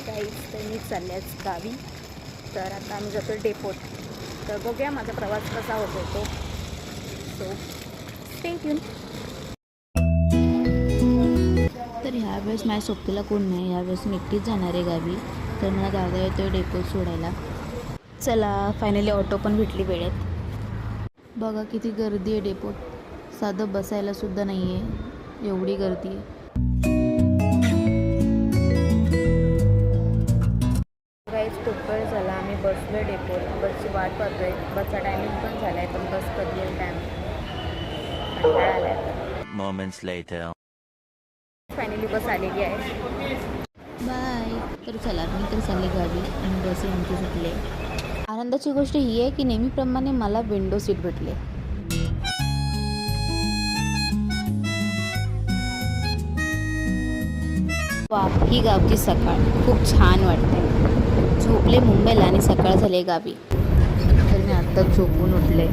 Hi guys, तर मी चालल्याच गावी. तर आता आम्ही जातो डेपोट. तर बघूया माझा प्रवास कसा होतो तो. So stay tune. तर ह्यावेळेस माझ्या सोबतीला कोण नाही, ह्यावेळेस मी एकटीच जाणार आहे गावी. तर मला दादा येतो आहे डेपोट सोडायला. चला, फायनली ऑटो पण भेटली वेळेत. बघा किती गर्दी आहे डेपोट. साधं बसायलासुद्धा नाही आहे, एवढी गर्दी आहे. गाईज खूप वेळ झाला, आम्ही बसलो डेपोट. बसची वाट पाहतोय. बसचा टायमिंग पण झाला आहे, पण बस कधी येईल टाईम कंटाळा आला आहे. Moments later. फायनली बस आलेली आहे. बाय. तर चला, मी तर चालले गावी आणि बस आमची सुटले. आनंदाची गोष्ट ही आहे की नेहमीप्रमाणे मला विंडो सीट भेटले. वा, ही गावची सकाळ खूप छान वाटते. झोपले मुंबईला आणि सकाळ झाले गावी. तर मी आत्ताच झोपून उठले.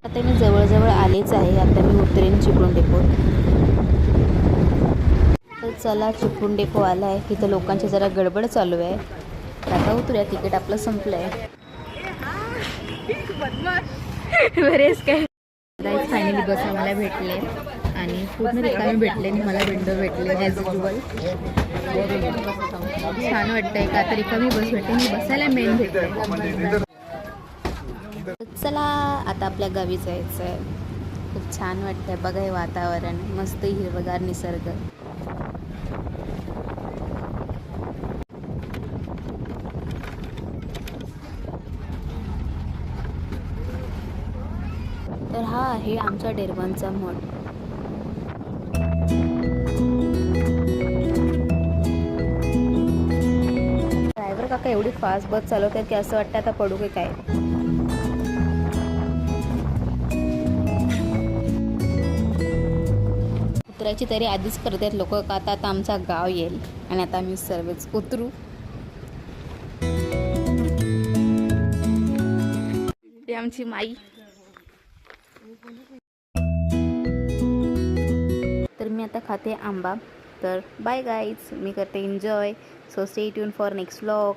आता मी जवळजवळ आलेच आहे. आता मी उतरेन चिपळूण डेपोत. तर चला, चिपळूण डेपो आला आहे. इथं लोकांची जरा गडबड चालू आहे. आता उतरूया, तिकीट आपलं संपलं आहे. बरेच काय गाईज, फायनली बस आम्हाला भेटले आणि पूर्ण रिकामी भेटले आणि मला विंडो भेटले ॲज युजल. छान वाटतंय का तर रिकामी बस भेटते, मी बसायला मेन भेटते. चला, आता आपल्या गावी जायचं आहे. खूप छान वाटतंय. बघा हे वातावरण, मस्त हिरवगार निसर्ग. तर हा आहे आमचा डेरवांचा मठ. ड्रायव्हर काका एवढी फास्ट बस चालवतात की असं वाटतं आता पडू की काय. उतरायची तरी आधीच करतात लोक का आता आमचा गाव येईल आणि आता आम्ही सर्वच उतरू. आमची माई. तर मी आता खाते आंबा. तर बाय गाईज, मी करते enjoy. So stay tune for next vlog.